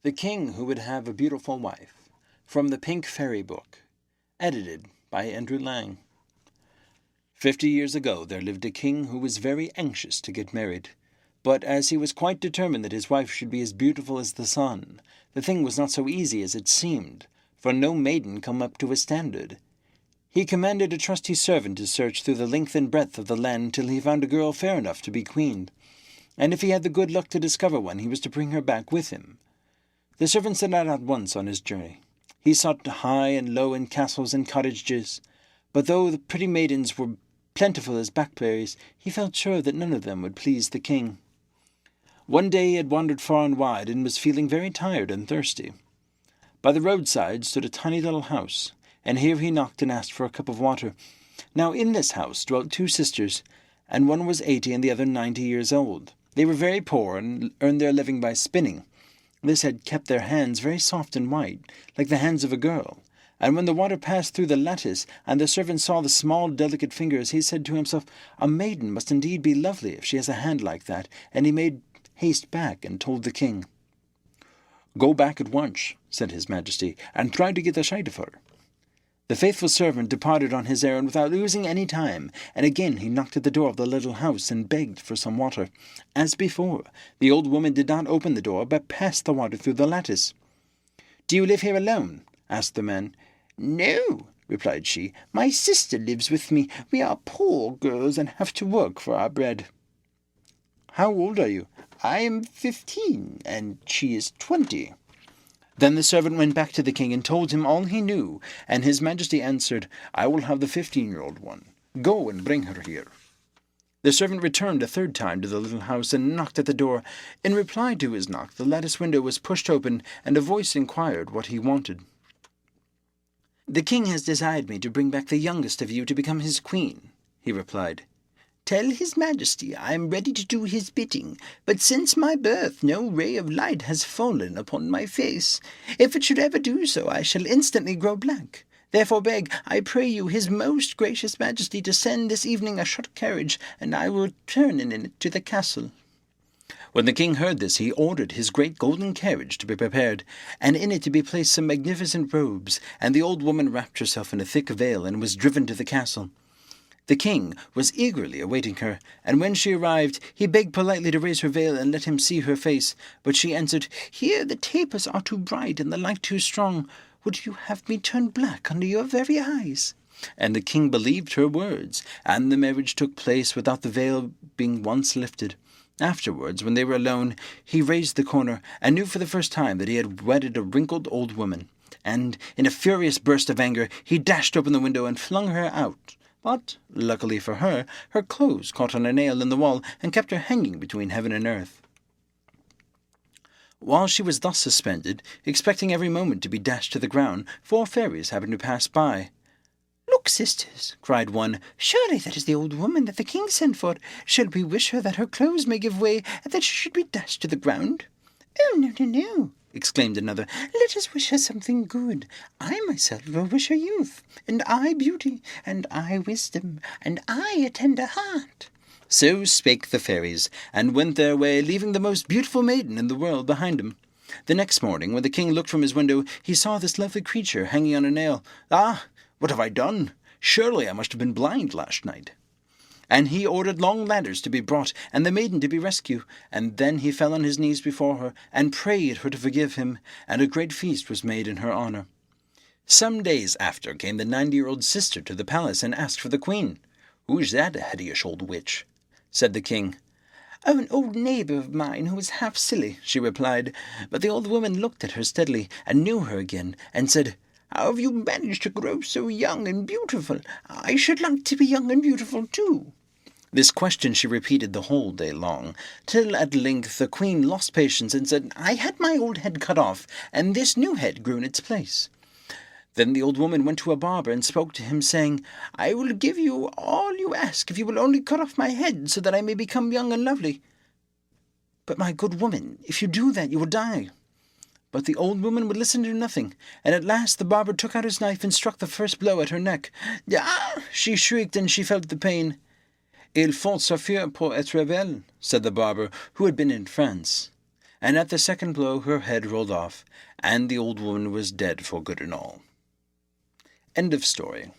The King Who Would Have a Beautiful Wife, from the Pink Fairy Book, edited by Andrew Lang. 50 years ago there lived a king who was very anxious to get married, but as he was quite determined that his wife should be as beautiful as the sun, the thing was not so easy as it seemed, for no maiden come up to his standard. He commanded a trusty servant to search through the length and breadth of the land till he found a girl fair enough to be queen, and if he had the good luck to discover one, he was to bring her back with him. The servant set out at once on his journey. He sought high and low in castles and cottages, but though the pretty maidens were plentiful as blackberries, he felt sure that none of them would please the king. One day he had wandered far and wide, and was feeling very tired and thirsty. By the roadside stood a tiny little house, and here he knocked and asked for a cup of water. Now in this house dwelt two sisters, and one was 80 and the other 90 years old. They were very poor, and earned their living by spinning. This had kept their hands very soft and white, like the hands of a girl, and when the water passed through the lattice, and the servant saw the small delicate fingers, he said to himself, "A maiden must indeed be lovely if she has a hand like that," and he made haste back and told the king. "Go back at once," said his majesty, "and try to get a sight of her." The faithful servant departed on his errand without losing any time, and again he knocked at the door of the little house and begged for some water. As before, the old woman did not open the door, but passed the water through the lattice. "Do you live here alone?" asked the man. "No," replied she. "My sister lives with me. We are poor girls and have to work for our bread." "How old are you?" "I am 15, and she is 20. Then the servant went back to the king and told him all he knew, and his majesty answered, "I will have the 15-year-old one. Go and bring her here." The servant returned a third time to the little house and knocked at the door. In reply to his knock, the lattice window was pushed open, and a voice inquired what he wanted. "The king has desired me to bring back the youngest of you to become his queen," he replied. "Tell his majesty I am ready to do his bidding, but since my birth no ray of light has fallen upon my face. If it should ever do so, I shall instantly grow black. Therefore beg, I pray you, his most gracious majesty, to send this evening a short carriage, and I will return in it to the castle." When the king heard this, he ordered his great golden carriage to be prepared, and in it to be placed some magnificent robes, and the old woman wrapped herself in a thick veil and was driven to the castle. The king was eagerly awaiting her, and when she arrived, he begged politely to raise her veil and let him see her face, but she answered, "Here the tapers are too bright and the light too strong. Would you have me turn black under your very eyes?" And the king believed her words, and the marriage took place without the veil being once lifted. Afterwards, when they were alone, he raised the corner, and knew for the first time that he had wedded a wrinkled old woman, and, in a furious burst of anger, he dashed open the window and flung her out. But, luckily for her, her clothes caught on a nail in the wall and kept her hanging between heaven and earth. While she was thus suspended, expecting every moment to be dashed to the ground, 4 fairies happened to pass by. "Look, sisters," cried one, "surely that is the old woman that the king sent for. Shall we wish her that her clothes may give way, and that she should be dashed to the ground?" "Oh, no, no, no," exclaimed another. "Let us wish her something good. I myself will wish her youth, and I beauty, and I wisdom, and I a tender heart." So spake the fairies, and went their way, leaving the most beautiful maiden in the world behind them. The next morning, when the king looked from his window, he saw this lovely creature hanging on a nail. "Ah, what have I done? Surely I must have been blind last night." And he ordered long ladders to be brought, and the maiden to be rescued, and then he fell on his knees before her, and prayed her to forgive him, and a great feast was made in her honour. Some days after came the 90-year-old sister to the palace, and asked for the queen. "Who's that hideous old witch?" said the king. "Oh, an old neighbour of mine who is half silly," she replied. But the old woman looked at her steadily, and knew her again, and said, "How have you managed to grow so young and beautiful? I should like to be young and beautiful too." This question she repeated the whole day long, till at length the queen lost patience and said, "I had my old head cut off, and this new head grew in its place." Then the old woman went to a barber and spoke to him, saying, "I will give you all you ask if you will only cut off my head, so that I may become young and lovely." "But, my good woman, if you do that, you will die." But the old woman would listen to nothing, and at last the barber took out his knife and struck the first blow at her neck. "Ah!" she shrieked, and she felt the pain. "Il faut souffrir pour être belle," said the barber, who had been in France. and at the second blow her head rolled off, and the old woman was dead for good and all. End of story.